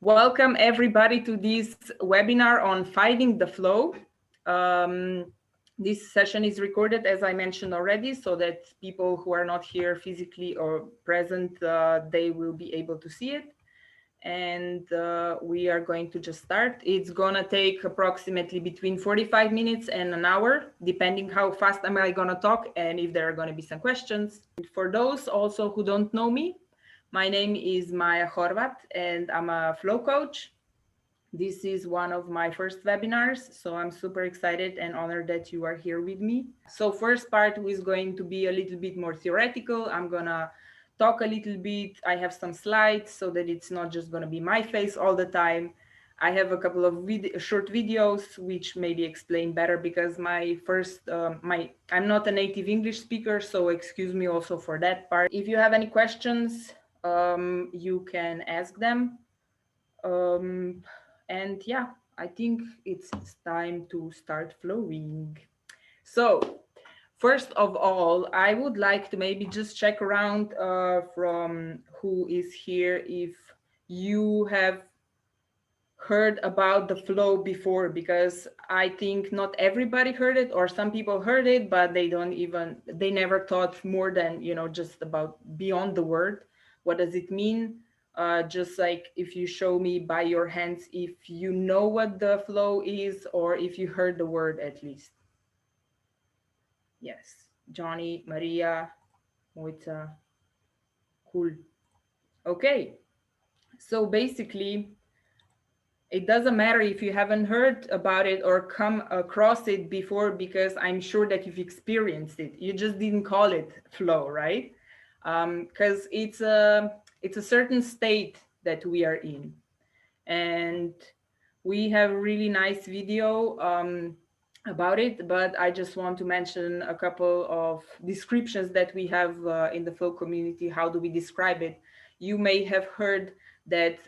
Welcome everybody to this webinar on finding the flow. This session is recorded, as I mentioned already, so that people who are not here physically or present, they will be able to see it. And we are going to just start. It's gonna take approximately between 45 minutes and an hour, depending how fast am I gonna talk and if there are gonna be some questions. For those also who don't know me, my name is Maja Horvat and I'm a flow coach. This is one of my first webinars, so I'm super excited and honored that you are here with me. So first part is going to be a little bit more theoretical. I'm gonna talk a little bit. I have some slides so that it's not just gonna be my face all the time. I have a couple of short videos which maybe explain better because I'm not a native English speaker, so excuse me also for that part. If you have any questions, you can ask them. And yeah, I think it's time to start flowing. So first of all, I would like to maybe just check around from who is here if you have heard about the flow before, because I think not everybody heard it, or some people heard it, but they never thought more than, just about beyond the word. What does it mean? Just like if you show me by your hands, if you know what the flow is, or if you heard the word at least. Yes, Johnny, Maria, Moita, cool. Okay, so basically, it doesn't matter if you haven't heard about it or come across it before, because I'm sure that you've experienced it. You just didn't call it flow, right? Because it's a certain state that we are in. And we have a really nice video about it, but I just want to mention a couple of descriptions that we have in the flow community. How do we describe it? You may have heard that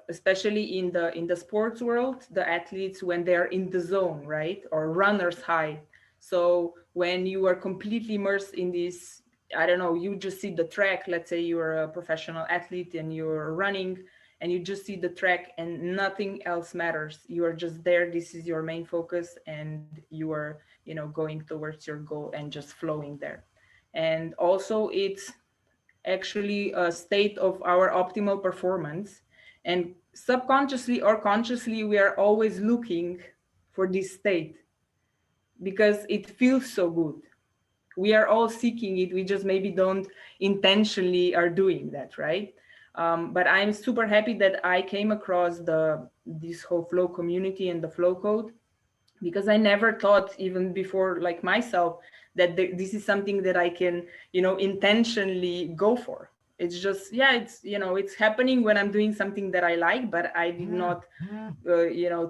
especially in the sports world, the athletes, when they're in the zone, right, or runner's high. So when you are completely immersed in this, I don't know, you just see the track. Let's say you're a professional athlete and you're running and you just see the track and nothing else matters. You are just there. This is your main focus, and you are, going towards your goal and just flowing there. And also it's actually a state of our optimal performance. And subconsciously or consciously, we are always looking for this state because it feels so good. We are all seeking it. We just maybe don't intentionally are doing that, right? But I'm super happy that I came across this whole flow community and the flow code, because I never thought, even before, like myself, that this is something that I can, intentionally go for. It's just, yeah, it's happening when I'm doing something that I like, but I did not,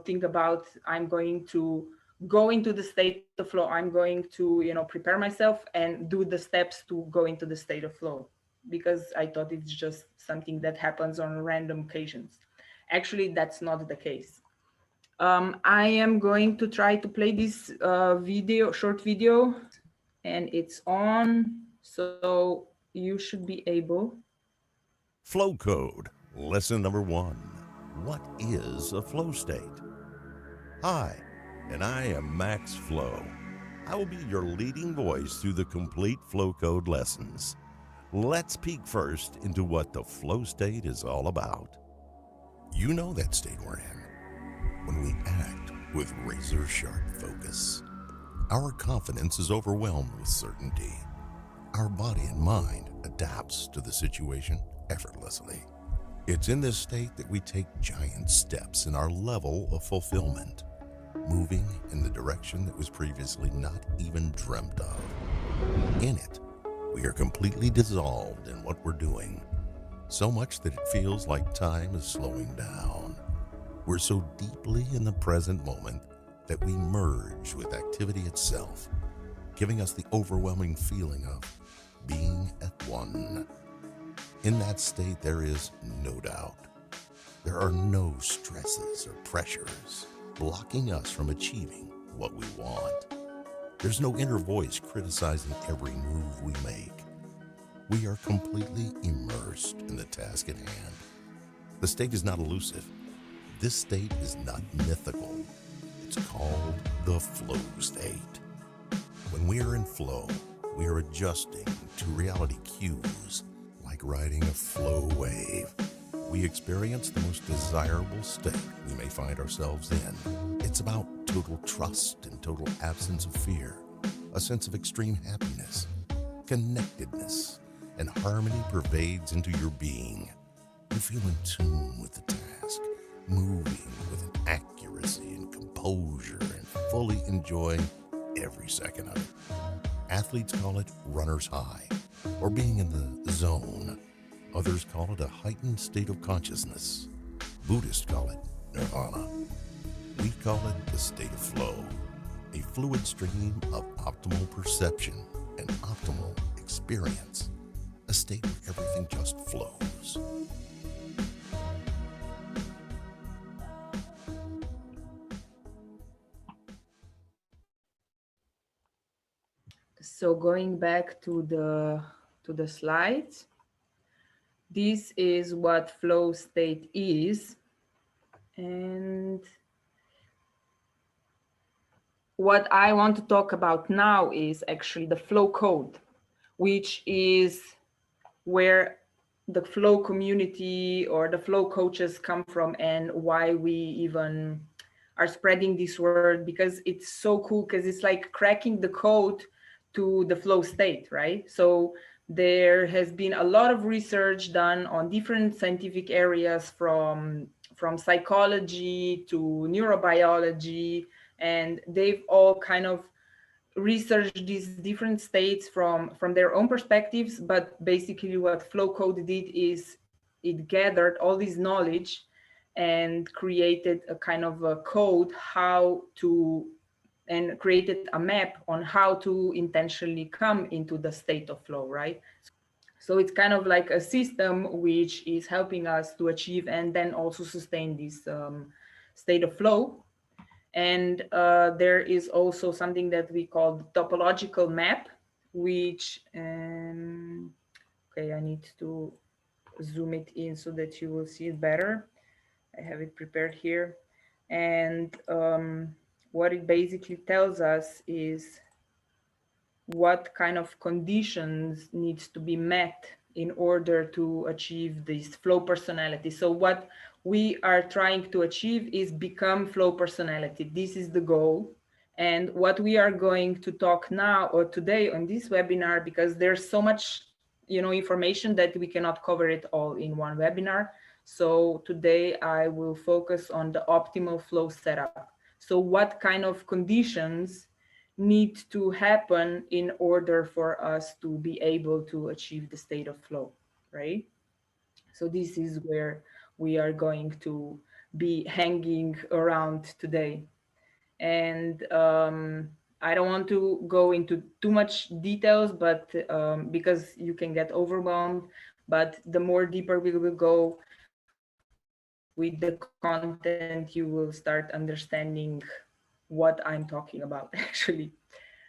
think about I'm going to go into the state of flow. I'm going to, prepare myself and do the steps to go into the state of flow, because I thought it's just something that happens on random occasions. Actually, that's not the case. I am going to try to play this short video, and it's on, so you should be able. Flow code, lesson number 1. What is a flow state? Hi, and I am Max Flow. I will be your leading voice through the complete flow code lessons. Let's peek first into what the flow state is all about. You know that state we're in when we act with razor-sharp focus. Our confidence is overwhelmed with certainty. Our body and mind adapts to the situation effortlessly. It's in this state that we take giant steps in our level of fulfillment, moving in the direction that was previously not even dreamt of. In it, we are completely dissolved in what we're doing, so much that it feels like time is slowing down. We're so deeply in the present moment that we merge with activity itself, giving us the overwhelming feeling of being at one. In that state, there is no doubt. There are no stresses or pressures blocking us from achieving what we want. There's no inner voice criticizing every move we make. We are completely immersed in the task at hand. The state is not elusive. This state is not mythical. It's called the flow state. When we are in flow, we are adjusting to reality cues like riding a flow wave. We experience the most desirable state we may find ourselves in. It's about total trust and total absence of fear, a sense of extreme happiness, connectedness, and harmony pervades into your being. You feel in tune with the task, moving with an accuracy and composure, and fully enjoy every second of it. Athletes call it runner's high, or being in the zone. Others call it a heightened state of consciousness. Buddhists call it nirvana. We call it the state of flow, a fluid stream of optimal perception and optimal experience, a state where everything just flows. So going back to the slides, this is what flow state is. And what I want to talk about now is actually the flow code, which is where the flow community or the flow coaches come from, and why we even are spreading this word, because it's so cool, because it's like cracking the code to the flow state, right? So there has been a lot of research done on different scientific areas, from psychology to neurobiology, and they've all kind of researched these different states from their own perspectives. But basically what flow code did is it gathered all this knowledge and created a kind of a code how to, and created a map on how to intentionally come into the state of flow, right? So it's kind of like a system which is helping us to achieve and then also sustain this state of flow. And there is also something that we call the topological map, which, okay, I need to zoom it in so that you will see it better. I have it prepared here. And what it basically tells us is what kind of conditions needs to be met in order to achieve this flow personality. So what we are trying to achieve is become flow personality. This is the goal. And what we are going to talk now or today on this webinar, because there's so much, information that we cannot cover it all in one webinar. So today I will focus on the optimal flow setup. So what kind of conditions need to happen in order for us to be able to achieve the state of flow, right? So this is where we are going to be hanging around today. And I don't want to go into too much details, but because you can get overwhelmed, but the more deeper we will go with the content, you will start understanding what I'm talking about actually.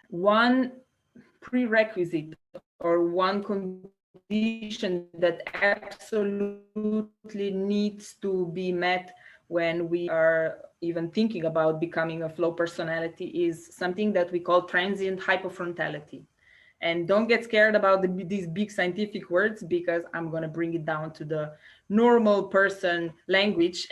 One prerequisite or one condition that absolutely needs to be met when we are even thinking about becoming a flow personality is something that we call transient hyperfrontality. And don't get scared about these big scientific words, because I'm going to bring it down to the normal person language.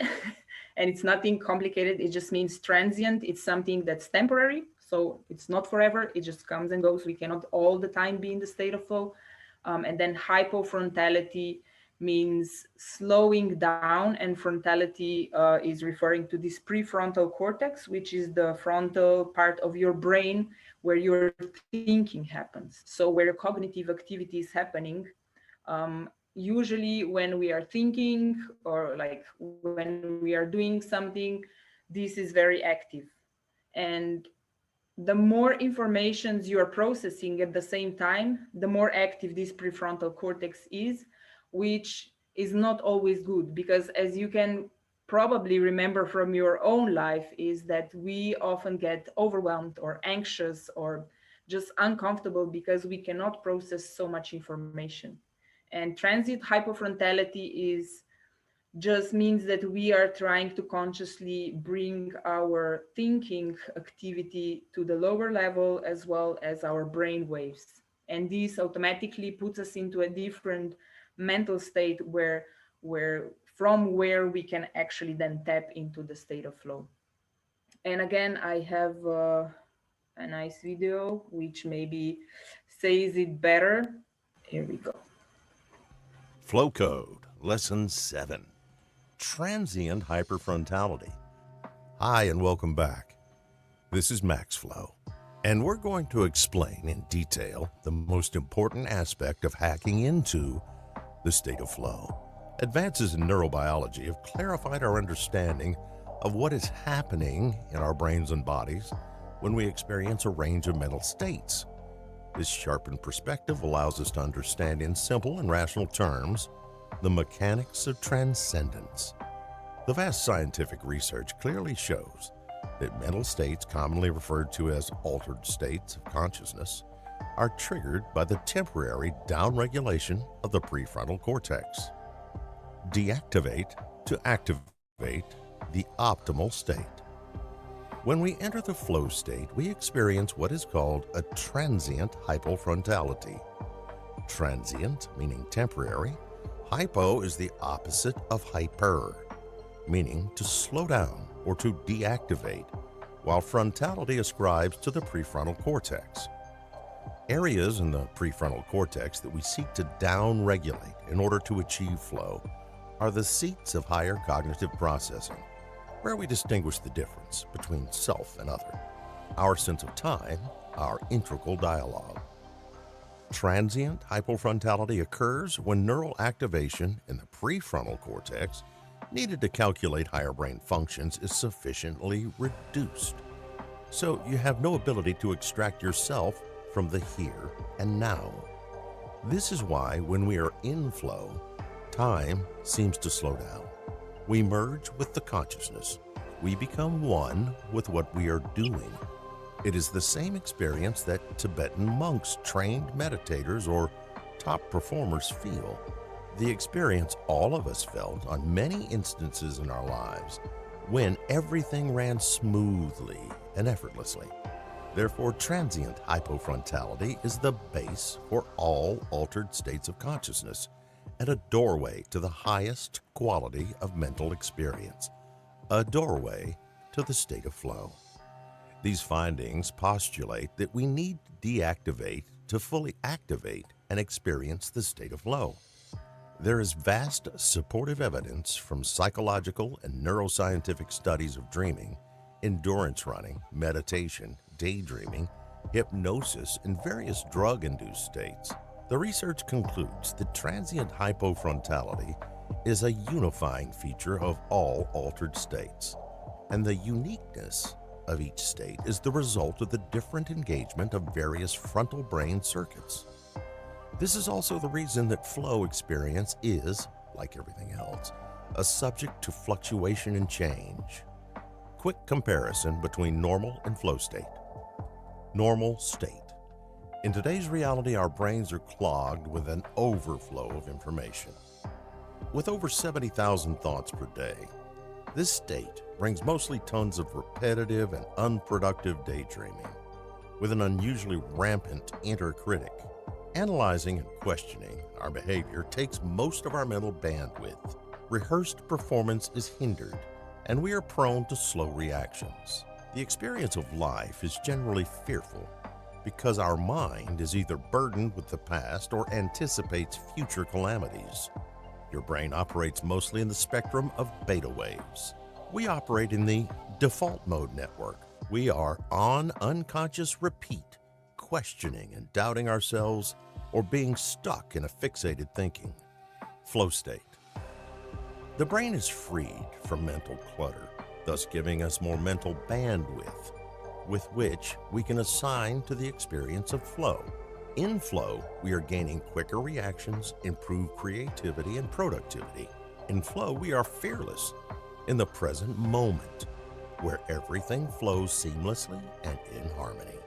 And it's nothing complicated. It just means transient. It's something that's temporary. So it's not forever. It just comes and goes. We cannot all the time be in the state of flow. And then hypofrontality means slowing down, and frontality is referring to this prefrontal cortex, which is the frontal part of your brain where your thinking happens. So where your cognitive activity is happening. Usually when we are thinking, or like when we are doing something, this is very active. And the more informations you are processing at the same time, the more active this prefrontal cortex is, which is not always good, because as you can probably remember from your own life, is that we often get overwhelmed or anxious or just uncomfortable because we cannot process so much information. And transient hypofrontality is just means that we are trying to consciously bring our thinking activity to the lower level as well as our brain waves. And this automatically puts us into a different mental state where from where we can actually then tap into the state of flow. And again, I have a nice video which maybe says it better. Here we go. Flow Code, Lesson 7, Transient Hyperfrontality. Hi, and welcome back. This is Max Flow, and we're going to explain in detail the most important aspect of hacking into the state of flow. Advances in neurobiology have clarified our understanding of what is happening in our brains and bodies when we experience a range of mental states. This sharpened perspective allows us to understand in simple and rational terms the mechanics of transcendence. The vast scientific research clearly shows that mental states, commonly referred to as altered states of consciousness, are triggered by the temporary downregulation of the prefrontal cortex. Deactivate to activate the optimal state. When we enter the flow state, we experience what is called a transient hypofrontality. Transient, meaning temporary. Hypo is the opposite of hyper, meaning to slow down or to deactivate, while frontality ascribes to the prefrontal cortex. Areas in the prefrontal cortex that we seek to down-regulate in order to achieve flow are the seats of higher cognitive processing, where we distinguish the difference between self and other, our sense of time, our integral dialogue. Transient hypofrontality occurs when neural activation in the prefrontal cortex needed to calculate higher brain functions is sufficiently reduced. So you have no ability to extract yourself from the here and now. This is why when we are in flow, time seems to slow down. We merge with the consciousness. We become one with what we are doing. It is the same experience that Tibetan monks, trained meditators, or top performers feel. The experience all of us felt on many instances in our lives when everything ran smoothly and effortlessly. Therefore, transient hypofrontality is the base for all altered states of consciousness and a doorway to the highest quality of mental experience, a doorway to the state of flow. These findings postulate that we need to deactivate to fully activate and experience the state of flow. There is vast supportive evidence from psychological and neuroscientific studies of dreaming, endurance running, meditation, daydreaming, hypnosis, and various drug-induced states. The research concludes that transient hypofrontality is a unifying feature of all altered states, and the uniqueness of each state is the result of the different engagement of various frontal brain circuits. This is also the reason that flow experience is, like everything else, a subject to fluctuation and change. Quick comparison between normal and flow state. Normal state. In today's reality, our brains are clogged with an overflow of information. With over 70,000 thoughts per day, this state brings mostly tons of repetitive and unproductive daydreaming, with an unusually rampant inner critic. Analyzing and questioning our behavior takes most of our mental bandwidth. Rehearsed performance is hindered, and we are prone to slow reactions. The experience of life is generally fearful because our mind is either burdened with the past or anticipates future calamities. Your brain operates mostly in the spectrum of beta waves. We operate in the default mode network. We are on unconscious repeat, questioning and doubting ourselves or being stuck in a fixated thinking. Flow state. The brain is freed from mental clutter, thus giving us more mental bandwidth, with which we can assign to the experience of flow. In flow, we are gaining quicker reactions, improved creativity, and productivity. In flow, we are fearless in the present moment, where everything flows seamlessly and in harmony.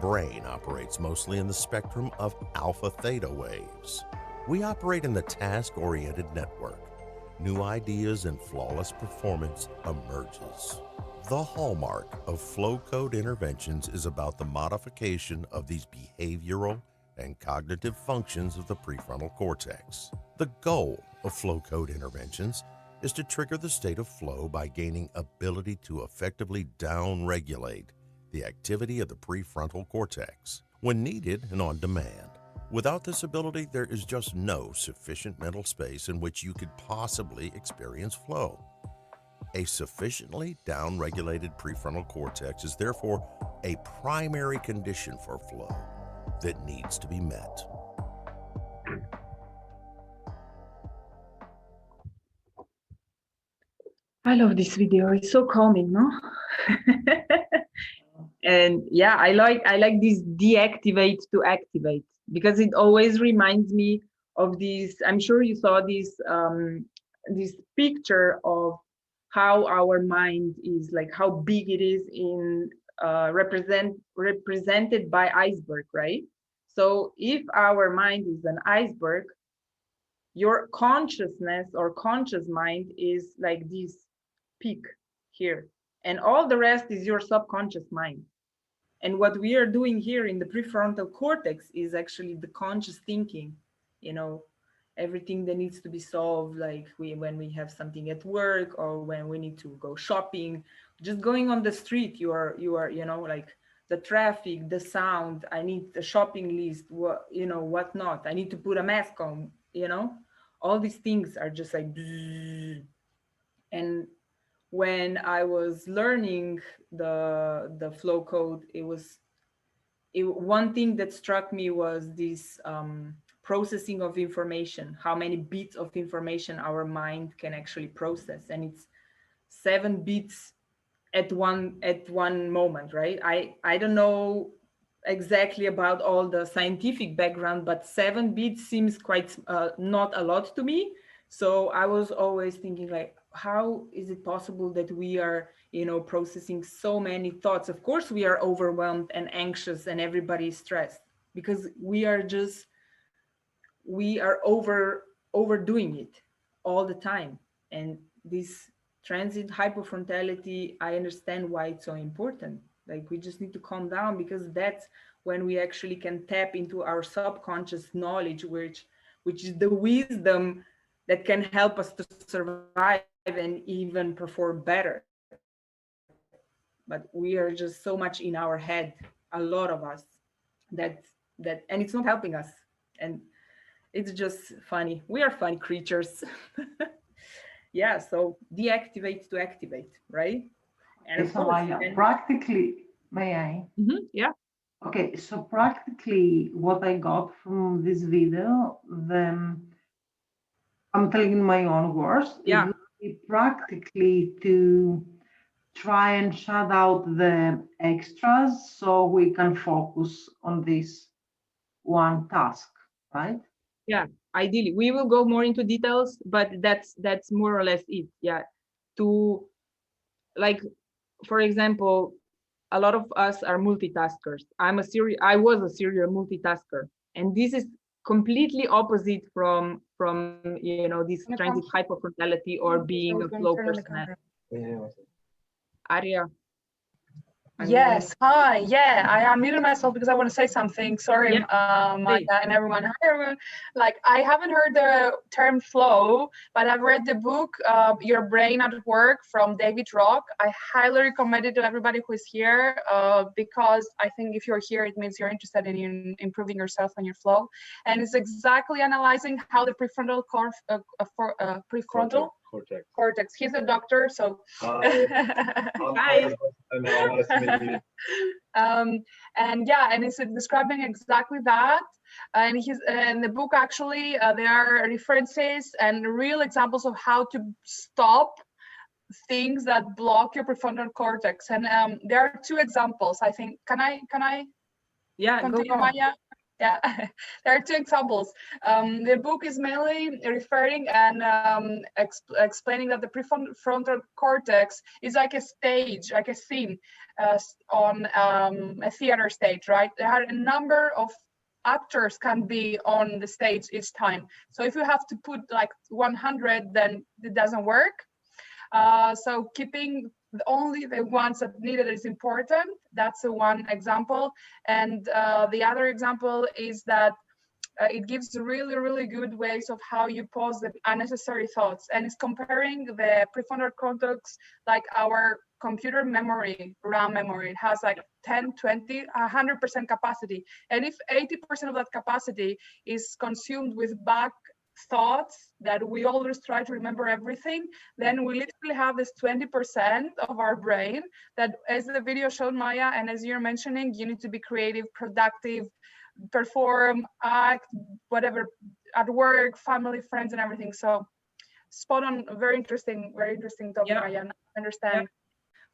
Brain operates mostly in the spectrum of alpha-theta waves. We operate in the task-oriented network. new ideas and flawless performance emerges. The hallmark of flow code interventions is about the modification of these behavioral and cognitive functions of the prefrontal cortex. The goal of flow code interventions is to trigger the state of flow by gaining ability to effectively downregulate the activity of the prefrontal cortex when needed and on demand. Without this ability, there is just no sufficient mental space in which you could possibly experience flow. A sufficiently downregulated prefrontal cortex is therefore a primary condition for flow that needs to be met. I love this video. It's so calming, no? And yeah, I like this deactivate to activate, because it always reminds me of this. I'm sure you saw this picture of how our mind is, like how big it is in represented by iceberg, right? So if our mind is an iceberg, your consciousness or conscious mind is like this peak here, and all the rest is your subconscious mind. And what we are doing here in the prefrontal cortex is actually the conscious thinking, you know, everything that needs to be solved, like when we have something at work or when we need to go shopping, just going on the street, you are, you know, like the traffic, the sound, I need the shopping list, what, you know, what not, I need to put a mask on, you know, all these things are just like bzzz. And when I was learning the flow code, one thing that struck me was this processing of information, how many bits of information our mind can actually process, and it's 7 bits at one moment, right? I don't know exactly about all the scientific background, but 7 bits seems quite not a lot to me. So I was always thinking, like, how is it possible that we are, you know, processing so many thoughts? Of course we are overwhelmed and anxious and everybody is stressed, because we are overdoing it all the time. And this transient hyperfrontality, I understand why it's so important. Like, we just need to calm down, because that's when we actually can tap into our subconscious knowledge, which is the wisdom that can help us to survive and even perform better. But we are just so much in our head, a lot of us, that and it's not helping us. And it's just funny. We are funny creatures. Yeah, so deactivate to activate, right? And Okay, of so course, Maya, practically, may I? yeah, Okay, so practically what I got from this video, I'm telling in my own words, it yeah, would be practically to try and shut out the extras so we can focus on this one task, right? yeah. Ideally, we will go more into details, but that's more or less it. Yeah, to, like, for example, a lot of us are multitaskers. I was a serial multitasker, and this is completely opposite from you know, this transit hyperfrontality or being a flow personality. Aria, unmute. Yes, hi. Yeah, I unmuted myself because I want to say something. Sorry, Yeah, Maya and everyone. Hi, everyone. Like, I haven't heard the term flow, but I've read the book, Your Brain at Work from David Rock. I highly recommend it to everybody who is here, because I think if you're here, it means you're interested in improving yourself and your flow. And it's exactly analyzing how the prefrontal cortex. He's a doctor, so. Hi. And yeah, and it's describing exactly that. And in the book, actually, there are references and real examples of how to stop things that block your prefrontal cortex. And there are 2 examples, I think. Can I Yeah, continue, go on. Maya? Yeah, there are 2 examples. The book is mainly referring and explaining that the prefrontal cortex is like a stage, like a scene on a theater stage, right? There are a number of actors can be on the stage each time. So if you have to put like 100, then it doesn't work. So keeping only the ones that needed is important. That's one example. And the other example is that it gives really, really good ways of how you pause the unnecessary thoughts. And it's comparing the prefrontal cortex, like our computer memory, RAM memory. It has like 10, 20, 100% capacity. And if 80% of that capacity is consumed with back thoughts that we always try to remember everything, then we literally have this 20% of our brain that, as the video showed, Maya, and as you're mentioning, you need to be creative, productive, perform, act, whatever, at work, family, friends, and everything. So spot on, very interesting topic, Yeah. Maya. I understand. Yeah.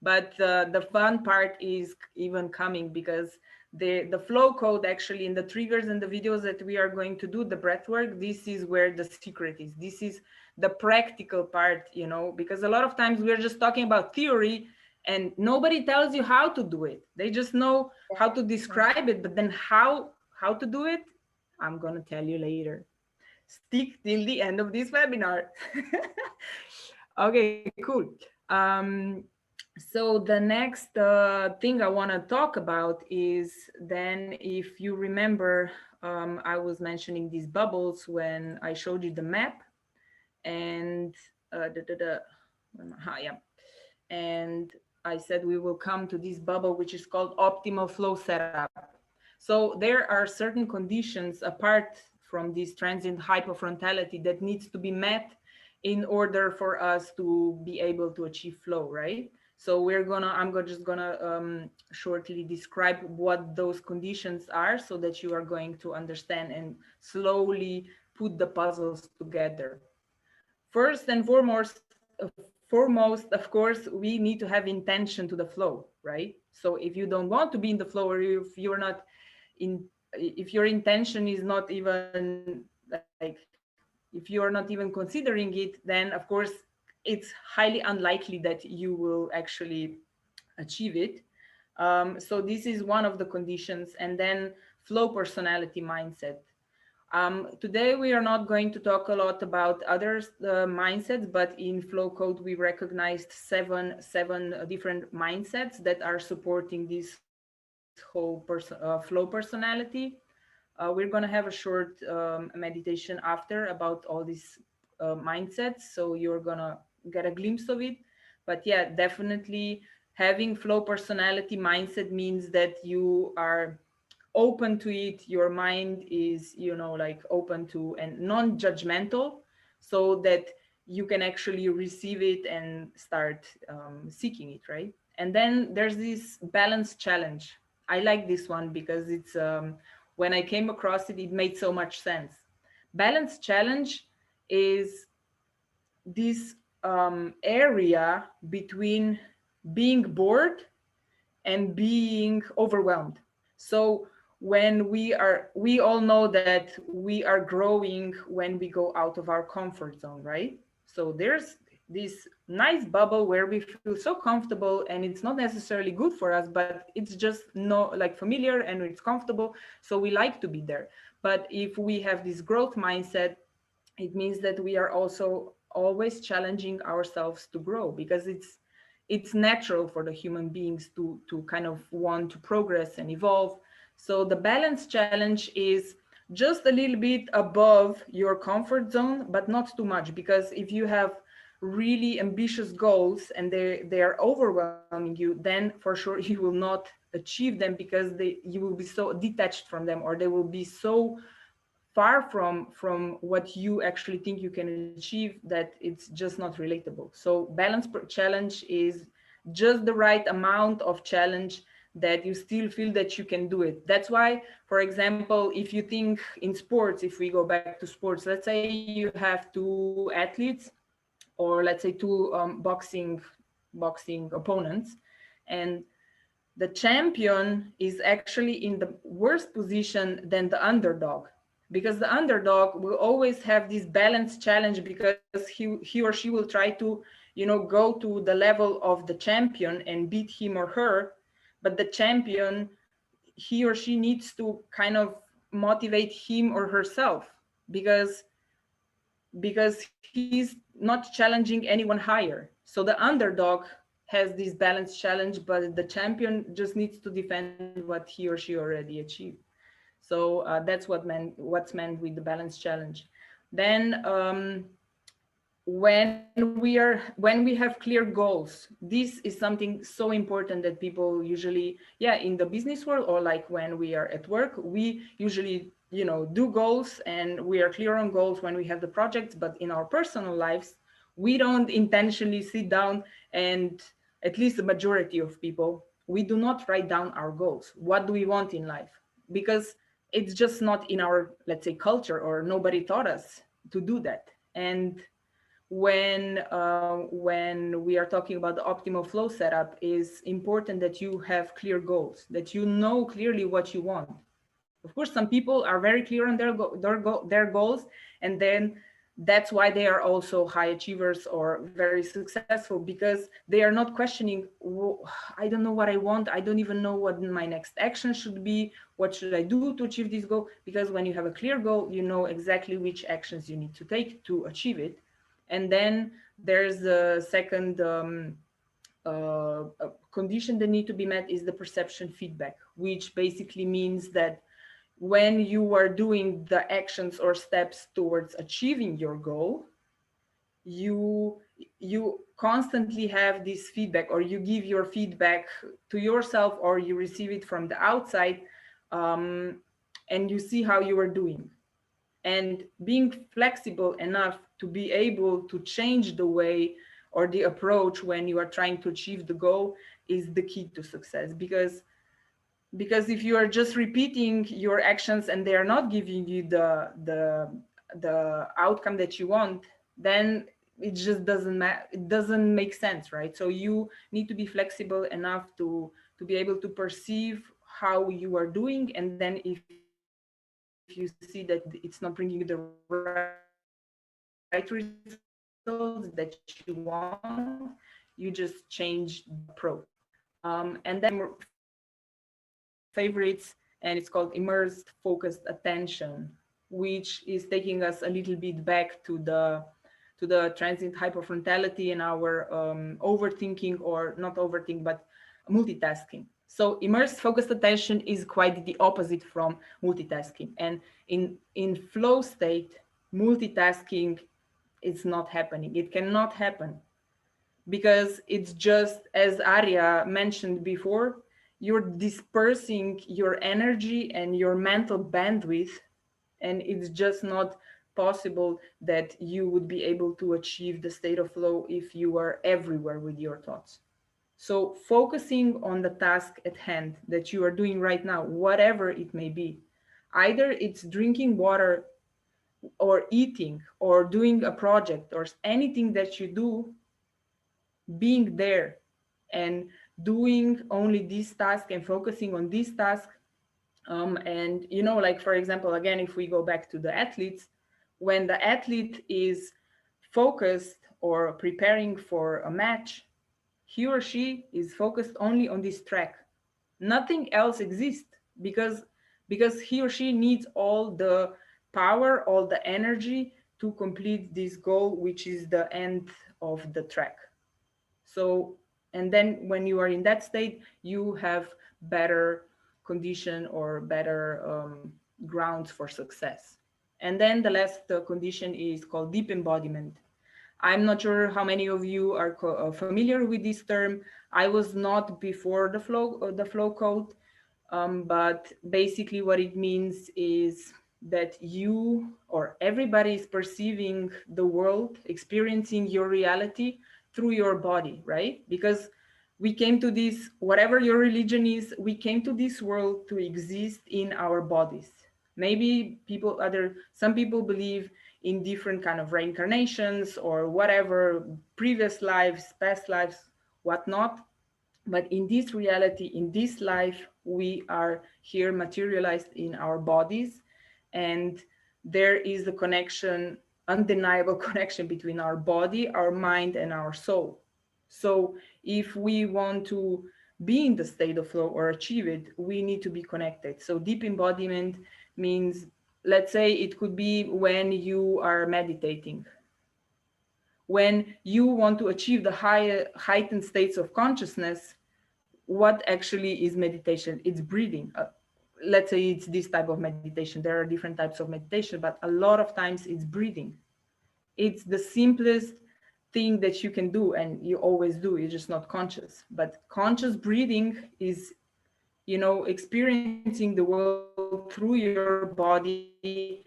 But the fun part is even coming, because the flow code, actually, in the triggers and the videos that we are going to do, the breath work, this is where the secret is. This is the practical part, you know, because a lot of times we're just talking about theory and nobody tells you how to do it. They just know how to describe it, but then how to do it, I'm going to tell you later. Stick till the end of this webinar. Okay, cool. So the next thing I want to talk about is, then, if you remember, I was mentioning these bubbles when I showed you the map, and yeah, and I said we will come to this bubble, which is called optimal flow setup. So there are certain conditions apart from this transient hyperfrontality that needs to be met in order for us to be able to achieve flow, right? So I'm just gonna shortly describe what those conditions are, so that you are going to understand and slowly put the puzzles together. First and foremost, of course, we need to have intention to the flow, right? So if you don't want to be in the flow, or if you're not if your intention is not even like, if you are not even considering it, then of course it's highly unlikely that you will actually achieve it. So this is one of the conditions. And then flow personality mindset. Today we are not going to talk a lot about other mindsets, but in flow code we recognized seven different mindsets that are supporting this whole flow personality. We're going to have a short meditation after about all these mindsets, so you're going to get a glimpse of it. But yeah, definitely having flow personality mindset means that you are open to it. Your mind is, you know, like open to and non-judgmental, so that you can actually receive it and start seeking it, right? And then there's this balance challenge. I like this one because it's when I came across it, it made so much sense. Balance challenge is this area between being bored and being overwhelmed. So when we all know that we are growing when we go out of our comfort zone, right? So there's this nice bubble where we feel so comfortable, and it's not necessarily good for us, but it's just like familiar and it's comfortable, so we like to be there. But if we have this growth mindset, it means that we are also always challenging ourselves to grow, because it's natural for the human beings to kind of want to progress and evolve. So the balance challenge is just a little bit above your comfort zone, but not too much, because if you have really ambitious goals and they are overwhelming you, then for sure you will not achieve them, because you will be so detached from them, or they will be so far from what you actually think you can achieve that it's just not relatable. So balance challenge is just the right amount of challenge that you still feel that you can do it. That's why, for example, if you think in sports, if we go back to sports, let's say you have two athletes, or let's say two boxing opponents, and the champion is actually in the worse position than the underdog, because the underdog will always have this balance challenge, because he or she will try to, you know, go to the level of the champion and beat him or her. But the champion, he or she needs to kind of motivate him or herself, because he's not challenging anyone higher. So the underdog has this balanced challenge, but the champion just needs to defend what he or she already achieved. So that's what's meant with the balanced challenge. Then when we have clear goals, this is something so important that people usually, yeah, in the business world, or like when we are at work, we usually, you know, do goals and we are clear on goals when we have the projects. But in our personal lives, we don't intentionally sit down, and at least the majority of people, we do not write down our goals. What do we want in life? Because it's just not in our, let's say, culture, or nobody taught us to do that. And when we are talking about the optimal flow setup, is important that you have clear goals, that you know clearly what you want. Of course, some people are very clear on their goals, and then that's why they are also high achievers or very successful, because they are not questioning, I don't know what I want, I don't even know what my next action should be, what should I do to achieve this goal? Because when you have a clear goal, you know exactly which actions you need to take to achieve it. And then there's a second condition that need to be met, is the perception feedback, which basically means that when you are doing the actions or steps towards achieving your goal, you constantly have this feedback, or you give your feedback to yourself, or you receive it from the outside, and you see how you are doing. And being flexible enough to be able to change the way or the approach when you are trying to achieve the goal is the key to success. Because if you are just repeating your actions and they are not giving you the outcome that you want, then it just it doesn't make sense, right? So you need to be flexible enough to be able to perceive how you are doing, and then if you see that it's not bringing you the right results that you want, you just change the approach. And then the last condition is called immersed focused attention, which is taking us a little bit back to the transient hyperfrontality and our overthinking, or not overthinking, but multitasking. So immersed focused attention is quite the opposite from multitasking. And in flow state, multitasking is not happening. It cannot happen, because it's just, as Arya mentioned before, you're dispersing your energy and your mental bandwidth, and it's just not possible that you would be able to achieve the state of flow if you are everywhere with your thoughts. So focusing on the task at hand that you are doing right now, whatever it may be, either it's drinking water or eating or doing a project or anything that you do, being there and doing only this task and focusing on this task. And, you know, like, for example, again, if we go back to the athletes, when the athlete is focused or preparing for a match, he or she is focused only on this track. Nothing else exists, because he or she needs all the power, all the energy to complete this goal, which is the end of the track. So, and then when you are in that state, you have better condition or better grounds for success. And then the last condition is called deep embodiment. I'm not sure how many of you are familiar with this term. I was not before the flow code, but basically what it means is that you or everybody is perceiving the world, experiencing your reality through your body, right? Because we came to this, whatever your religion is, we came to this world to exist in our bodies. Maybe some people believe in different kind of reincarnations or whatever, previous lives, past lives, whatnot. But in this reality, in this life, we are here materialized in our bodies. And there is a connection, undeniable connection between our body, our mind, and our soul. So if we want to be in the state of flow or achieve it, we need to be connected. So deep embodiment means, let's say it could be when you are meditating, when you want to achieve the heightened states of consciousness. What actually is meditation? It's breathing. Let's say it's this type of meditation. There are different types of meditation, but a lot of times it's breathing. It's the simplest thing that you can do, and you always do. You're just not conscious. But conscious breathing is, experiencing the world through your body,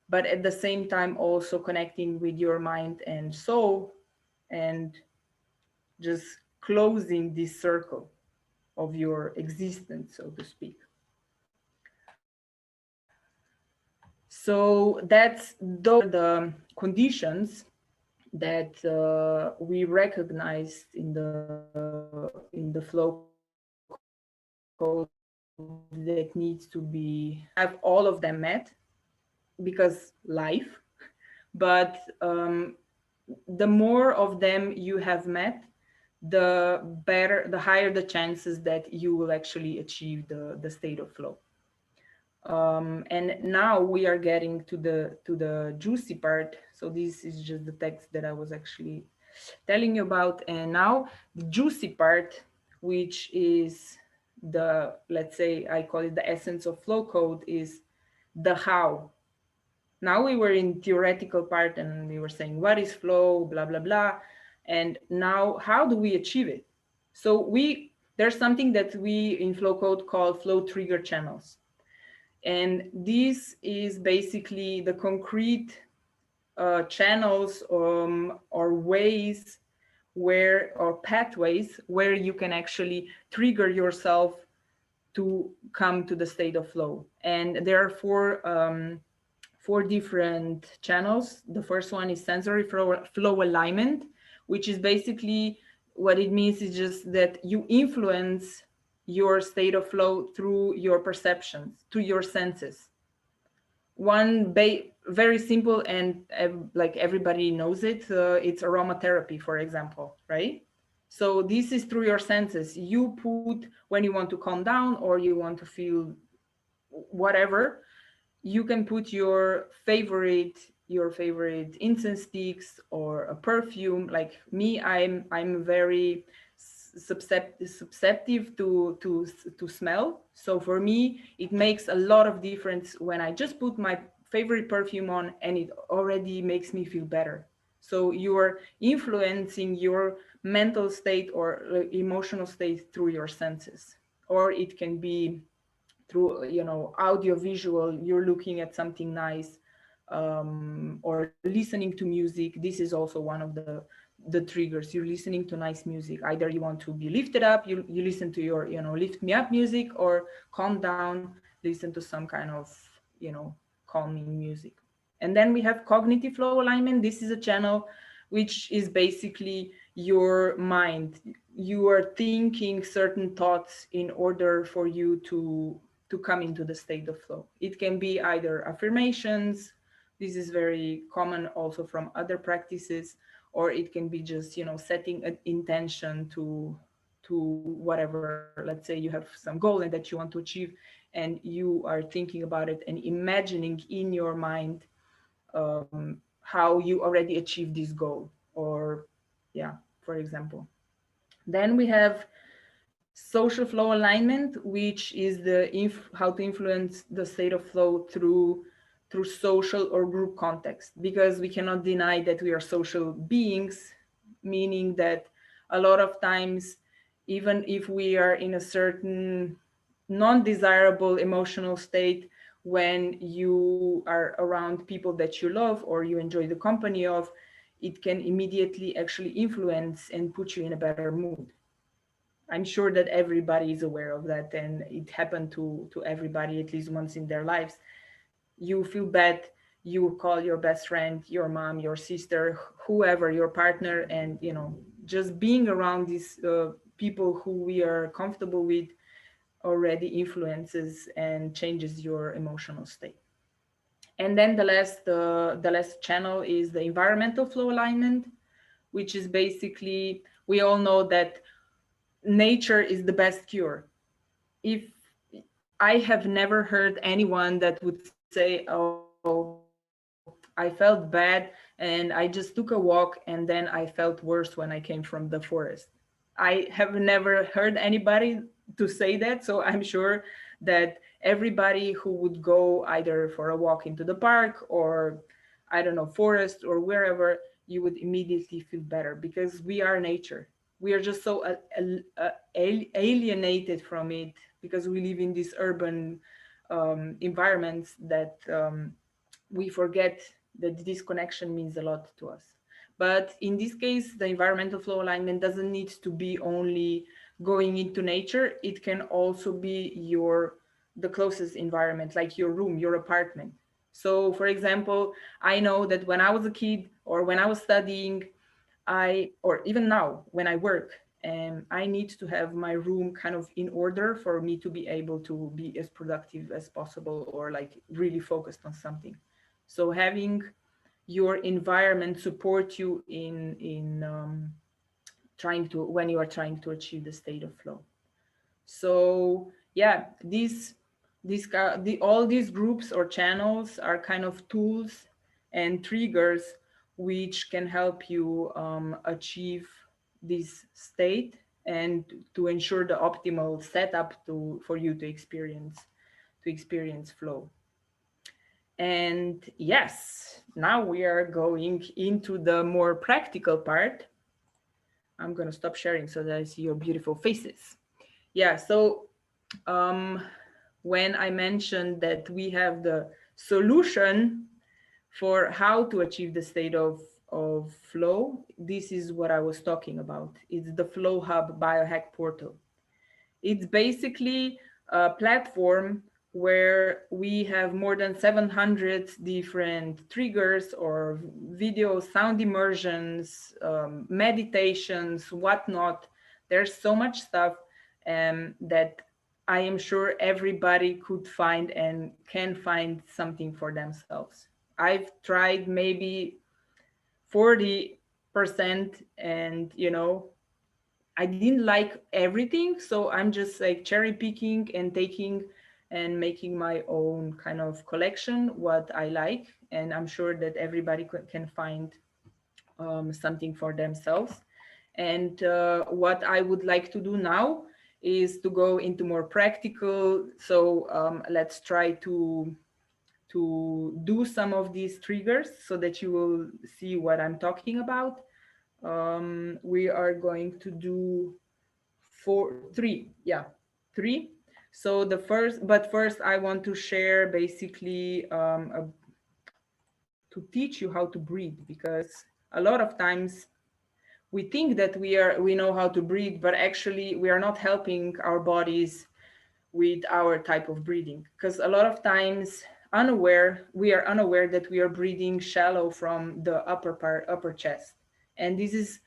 but at the same time also connecting with your mind and soul, and just closing this circle of your existence, so to speak. So those are the conditions that we recognized in the flow code that needs to be have all of them met, because life. But the more of them you have met, the better, the higher the chances that you will actually achieve the state of flow. And now we are getting to the juicy part. So this is just the text that I was actually telling you about. And now the juicy part, which is the, let's say, I call it the essence of flow code, is the how. Now we were in theoretical part and we were saying what is flow, blah, blah, blah. And now how do we achieve it? So there's something that we in flow code call flow trigger channels. And this is basically the concrete channels or ways or pathways where you can actually trigger yourself to come to the state of flow. And there are four different channels. The first one is sensory flow alignment, which is basically, what it means is just that you influence your state of flow through your perceptions, through your senses. One very simple, and like everybody knows it, it's aromatherapy, for example, right? So this is through your senses. You put, when you want to calm down or you want to feel whatever, you can put your favorite incense sticks or a perfume. Like me, I'm very susceptible to smell. So for me, it makes a lot of difference when I just put my favorite perfume on and it already makes me feel better. So you're influencing your mental state or emotional state through your senses. Or it can be through, audio visual. You're looking at something nice, or listening to music. This is also one of the triggers. You're listening to nice music. Either you want to be lifted up, you listen to your, lift me up music, or calm down, listen to some kind of, calming music. And then we have cognitive flow alignment. This is a channel which is basically your mind. You are thinking certain thoughts in order for you to come into the state of flow. It can be either affirmations. This is very common also from other practices, or it can be just, setting an intention to whatever. Let's say you have some goal and that you want to achieve, and you are thinking about it and imagining in your mind how you already achieved this goal, or yeah, for example. Then we have social flow alignment, which is how to influence the state of flow through social or group context, because we cannot deny that we are social beings, meaning that a lot of times, even if we are in a certain non-desirable emotional state, when you are around people that you love or you enjoy the company of, it can immediately actually influence and put you in a better mood. I'm sure that everybody is aware of that, and it happened to everybody at least once in their lives. You feel bad, you call your best friend, your mom, your sister, whoever, your partner, and just being around these people who we are comfortable with already influences and changes your emotional state. And then the last channel is the environmental flow alignment, which is basically, we all know that nature is the best cure. If I have never heard anyone that would say, oh, I felt bad and I just took a walk and then I felt worse when I came from the forest. I have never heard anybody to say that. So I'm sure that everybody who would go either for a walk into the park or, I don't know, forest or wherever, you would immediately feel better because we are nature. We are just so alienated from it because we live in these urban environments that we forget that this connection means a lot to us. But in this case, the environmental flow alignment doesn't need to be only going into nature. It can also be the closest environment, like your room, your apartment. So for example, I know that when I was a kid or when I was studying, or even now when I work, I need to have my room kind of in order for me to be able to be as productive as possible or like really focused on something. So having your environment support you in trying to when you are trying to achieve the state of flow. So yeah, all these groups or channels are kind of tools and triggers which can help you achieve this state and to ensure the optimal setup for you to experience flow. And yes, now we are going into the more practical part. I'm going to stop sharing so that I see your beautiful faces. Yeah, so um, when I mentioned that we have the solution for how to achieve the state of flow, this is what I was talking about. It's the Flow Hub Biohack Portal. It's basically a platform where we have more than 700 different triggers or video sound immersions, meditations, whatnot. There's so much stuff that I am sure everybody could find and can find something for themselves. I've tried maybe 40% and I didn't like everything, so I'm just like cherry picking and taking and making my own kind of collection what I like, and I'm sure that everybody can find something for themselves. And what I would like to do now is to go into more practical. So let's try to do some of these triggers so that you will see what I'm talking about. We are going to do three. Yeah, three. So but first I want to share basically to teach you how to breathe, because a lot of times we think that we know how to breathe, but actually we are not helping our bodies with our type of breathing, because a lot of times we are unaware that we are breathing shallow from the upper chest, and this is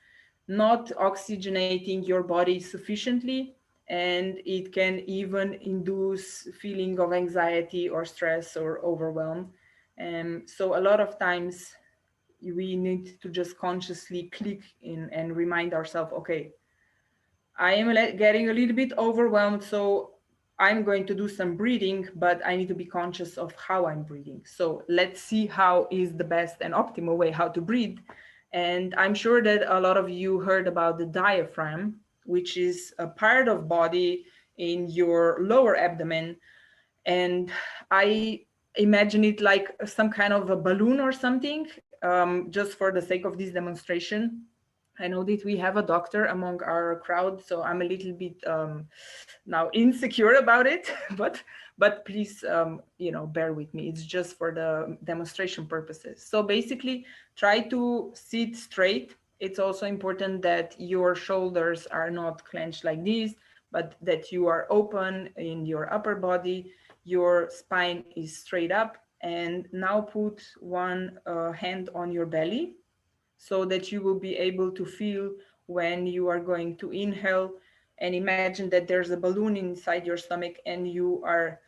not oxygenating your body sufficiently, and it can even induce feeling of anxiety or stress or overwhelm. And so a lot of times we need to just consciously click in and remind ourselves, okay, I am getting a little bit overwhelmed, so I'm going to do some breathing, but I need to be conscious of how I'm breathing. So let's see how is the best and optimal way how to breathe. And I'm sure that a lot of you heard about the diaphragm, which is a part of body in your lower abdomen. And I imagine it like some kind of a balloon or something, just for the sake of this demonstration. I know that we have a doctor among our crowd, so I'm a little bit now insecure about it, but please, bear with me. It's just for the demonstration purposes. So basically, try to sit straight. It's also important that your shoulders are not clenched like this, but that you are open in your upper body. Your spine is straight up, and now put one hand on your belly so that you will be able to feel when you are going to inhale, and imagine that there's a balloon inside your stomach and you are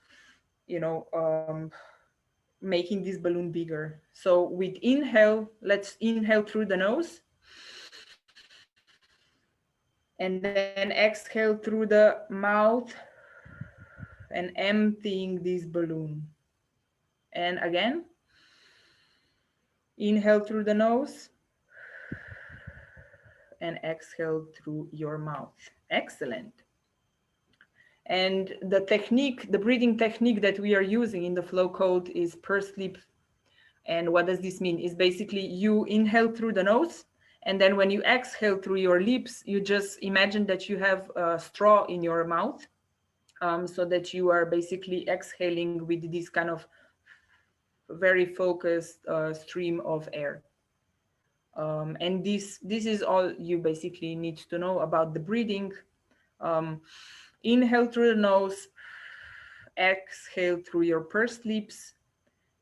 making this balloon bigger. So with inhale, let's inhale through the nose And then exhale through the mouth and emptying this balloon. And again, inhale through the nose and exhale through your mouth. Excellent. And the technique, the breathing technique that we are using in the flow code is pursed lip. And what does this mean? Is basically you inhale through the nose, and then when you exhale through your lips, you just imagine that you have a straw in your mouth, so that you are basically exhaling with this kind of very focused stream of air. And this is all you basically need to know about the breathing. Inhale through the nose, exhale through your pursed lips.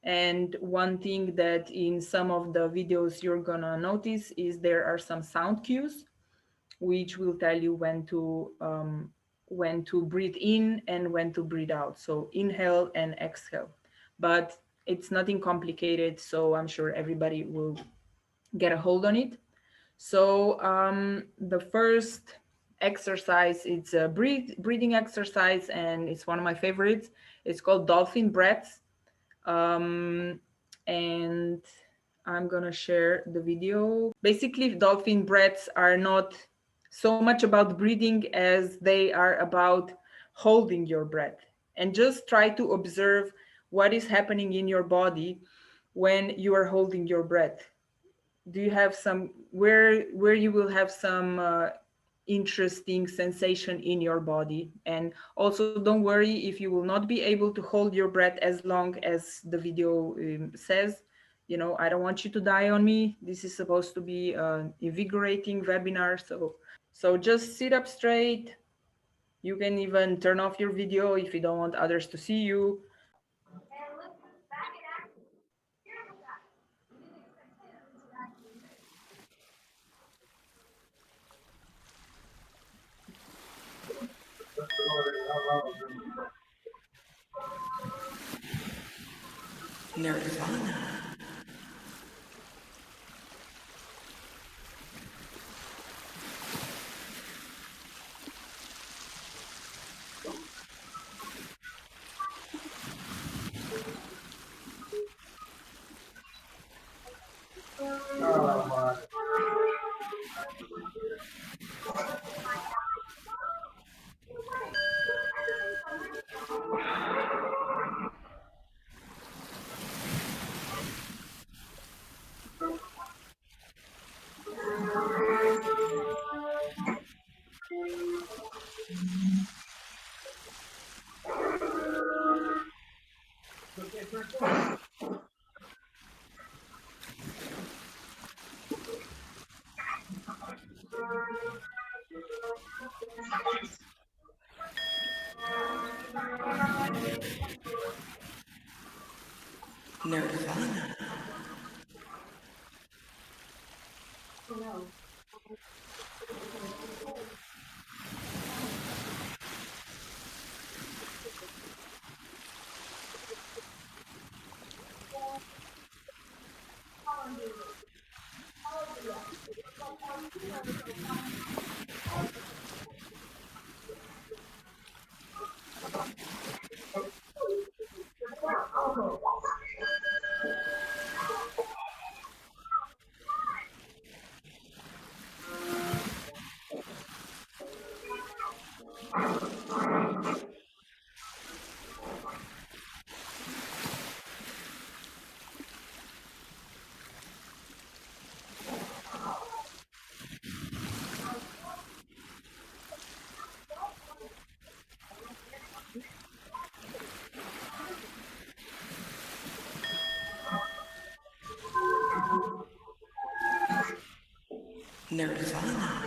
And one thing that in some of the videos you're gonna notice is there are some sound cues which will tell you when to breathe in and when to breathe out. So inhale and exhale. But it's nothing complicated, so I'm sure everybody will get a hold on it. So the first exercise, it's a breathing exercise, and it's one of my favorites. It's called Dolphin breaths. And I'm gonna share the video. Basically, dolphin breaths are not so much about breathing as they are about holding your breath. And just try to observe what is happening in your body when you are holding your breath. Do you have some where you will have some interesting sensation in your body? And also don't worry if you will not be able to hold your breath as long as the video says. You know, I don't want you to die on me. This is supposed to be an invigorating webinar. So just sit up straight. You can even turn off your video if you don't want others to see you. Nirvana. Nirvana. Nirvana.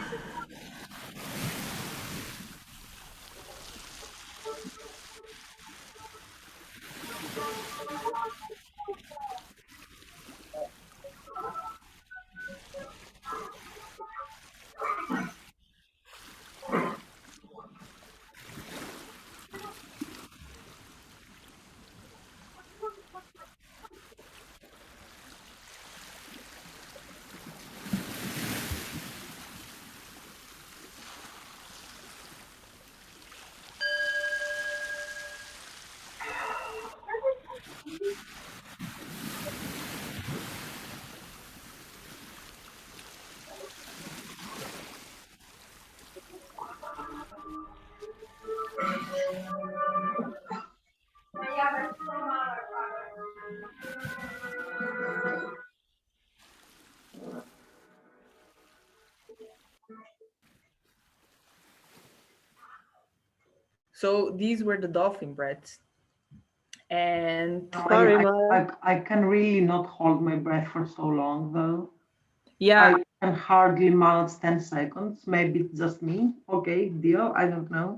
So these were the dolphin breaths. And Sorry, Maya. I can really not hold my breath for so long, though. yeah, I can hardly manage 10 seconds. Maybe it's just me. Okay, deal. I don't know.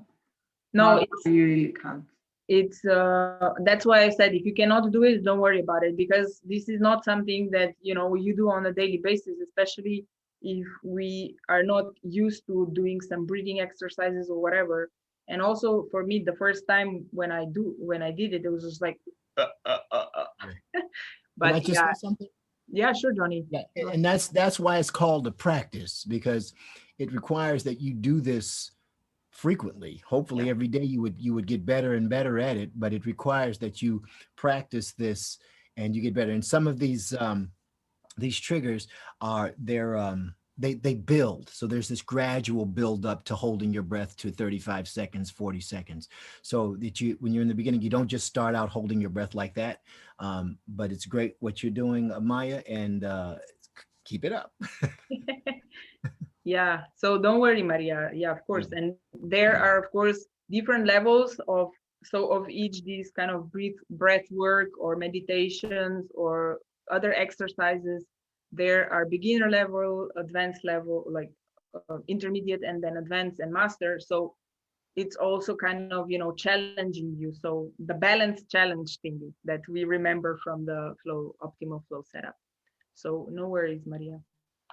no, But I really can't. it's that's why I said if you cannot do it, don't worry about it, because this is not something that you do on a daily basis, especially if we are not used to doing some breathing exercises or whatever. And also for me, the first time when I did it, it was just like Can I but just say something? yeah, sure, Johnny. Yeah, and that's why it's called a practice, because it requires that you do this frequently. Hopefully every day you would get better and better at it, but it requires that you practice this and you get better. And some of these triggers are they build. So there's this gradual build up to holding your breath to 35 seconds, 40 seconds. So that when you're in the beginning, you don't just start out holding your breath like that. But it's great what you're doing, Maya, and keep it up. Yeah, so don't worry, Maria. Yeah, of course. And there are, of course, different levels of each these kind of breath work or meditations or other exercises. There are beginner level, advanced level, like intermediate, and then advanced and master. So it's also kind of challenging you. So the balance challenge thing that we remember from the optimal flow setup. So no worries, Maria,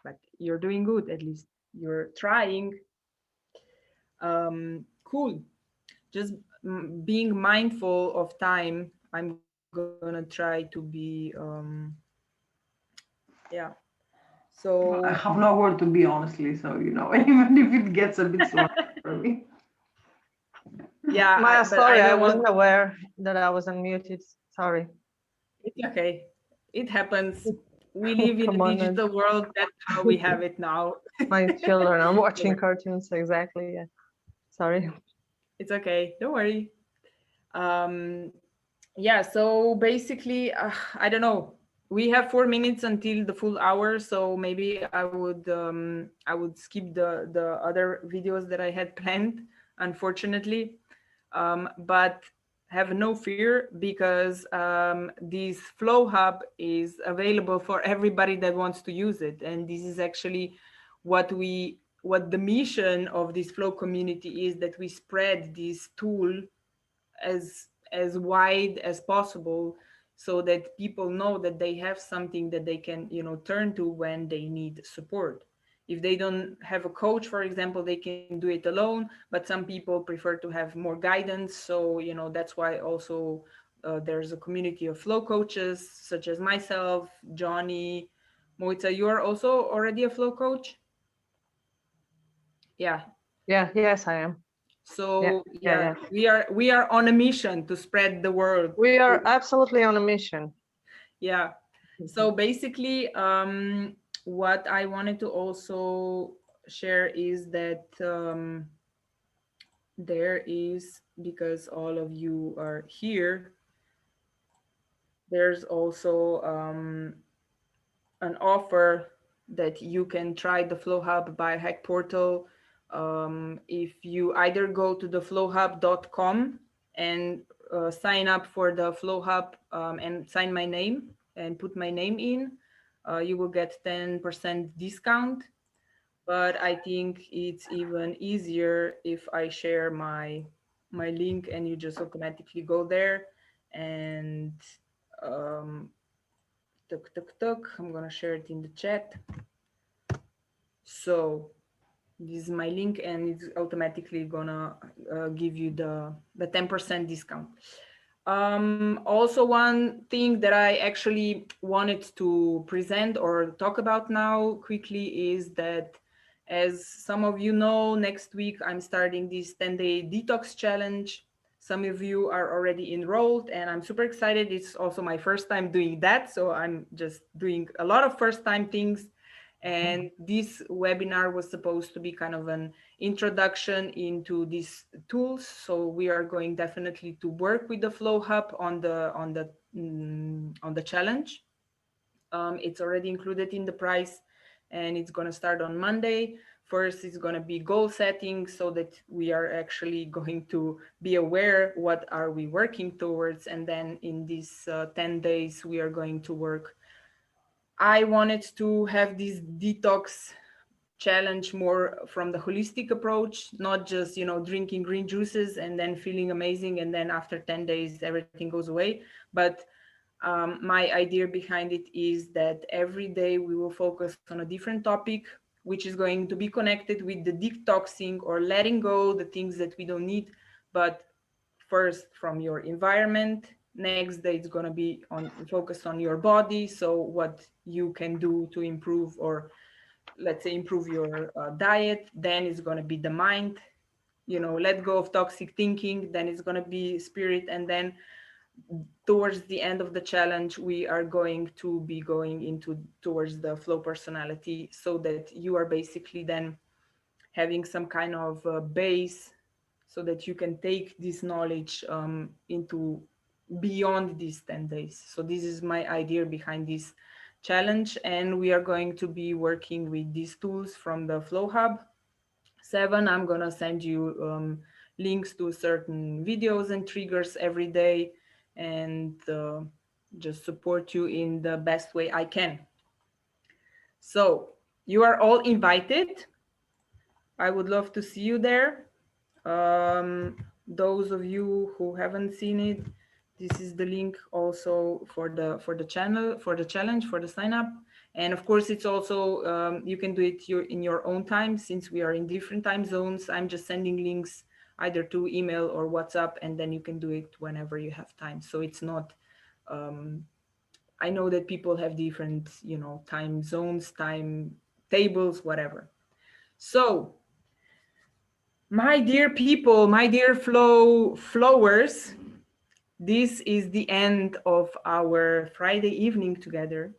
but you're doing good. At least you're trying. Cool. Just being mindful of time. I'm gonna try to be yeah. So I have no word to be, honestly. So, even if it gets a bit slow for me. yeah, Maya, but I sorry, I don't want. wasn't aware that I was unmuted. Sorry. It's okay. It happens. We live in Come a on, man. digital world. That's how we have it now. My children are watching cartoons. Exactly. Yeah. Sorry. It's okay. Don't worry. Um, yeah. So basically, I don't know. We have 4 minutes until the full hour, so maybe I would skip the other videos that I had planned, unfortunately. But have no fear, because this Flow Hub is available for everybody that wants to use it, and this is actually what the mission of this Flow community is, that we spread this tool as wide as possible, so that people know that they have something that they can turn to when they need support. If they don't have a coach, for example, they can do it alone, but some people prefer to have more guidance. So that's why also there's a community of flow coaches such as myself, Johnny, Moitza. You are also already a flow coach? Yeah. Yeah. Yes, I am. So Yeah. we are on a mission to spread the word. We are absolutely on a mission. Yeah. So basically, what I wanted to also share is that there is, because all of you are here, there's also an offer that you can try the Flow Hub Biohack Portal. If you either go to the flowhub.com and sign up for the Flow Hub and sign my name and put my name in, you will get 10% discount. But I think it's even easier if I share my link and you just automatically go there and um, tuk tuk tuk. I'm gonna share it in the chat. So this is my link, and it's automatically gonna give you the 10% discount. Also, one thing that I actually wanted to present or talk about now quickly is that, as some of you know, next week I'm starting this 10-day detox challenge. Some of you are already enrolled, and I'm super excited. It's also my first time doing that, so I'm just doing a lot of first time things. And this webinar was supposed to be kind of an introduction into these tools. So we are going definitely to work with the Flow Hub on the challenge. It's already included in the price, and it's going to start on Monday. First is going to be goal setting, so that we are actually going to be aware what are we working towards. And then in these 10 days, we are going to work. I wanted to have this detox challenge more from the holistic approach, not just, you know, drinking green juices and then feeling amazing, and then after 10 days, everything goes away. But my idea behind it is that every day we will focus on a different topic, which is going to be connected with the detoxing or letting go the things that we don't need. But first from your environment, next day it's going to be on focus on your body, so what you can do to improve, or let's say improve your diet. Then it's going to be the mind, you know, let go of toxic thinking. Then it's going to be spirit. And then towards the end of the challenge, we are going to be going into towards the flow personality, so that you are basically then having some kind of base, so that you can take this knowledge into beyond these 10 days. So this is my idea behind this challenge. And we are going to be working with these tools from the Flow Hub 7. I'm going to send you links to certain videos and triggers every day, and just support you in the best way I can. So you are all invited. I would love to see you there. Those of you who haven't seen it, this is the link also for the channel, for the challenge, for the sign up. And of course, it's also you can do it in your own time, since we are in different time zones. I'm just sending links either to email or WhatsApp, and then you can do it whenever you have time. So it's not. I know that people have different, you know, time zones, time tables, whatever. So, my dear people, my dear flowers, this is the end of our Friday evening together.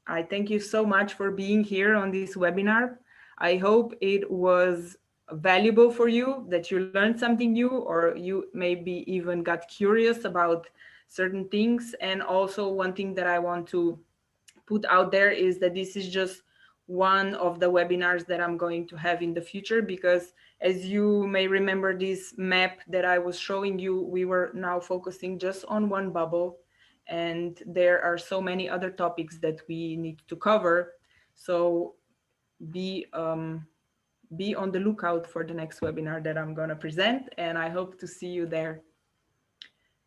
I thank you so much for being here on this webinar. I hope it was valuable for you, that you learned something new, or you maybe even got curious about certain things. And also, one thing that I want to put out there is that this is just one of the webinars that I'm going to have in the future, because as you may remember this map that I was showing you, we were now focusing just on one bubble, and there are so many other topics that we need to cover. So be on the lookout for the next webinar that I'm going to present, and I hope to see you there.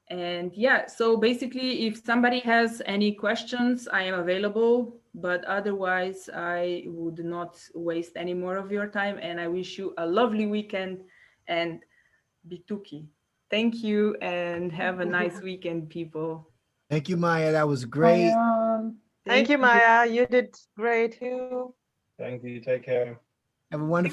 And yeah, so basically, if somebody has any questions, I am available, but otherwise I would not waste any more of your time, and I wish you a lovely weekend and bituki. Thank you, and have a nice weekend, people. Thank you, Maya. That was great. Thank you, Maya. You did great too. Thank you. Take care. Have a wonderful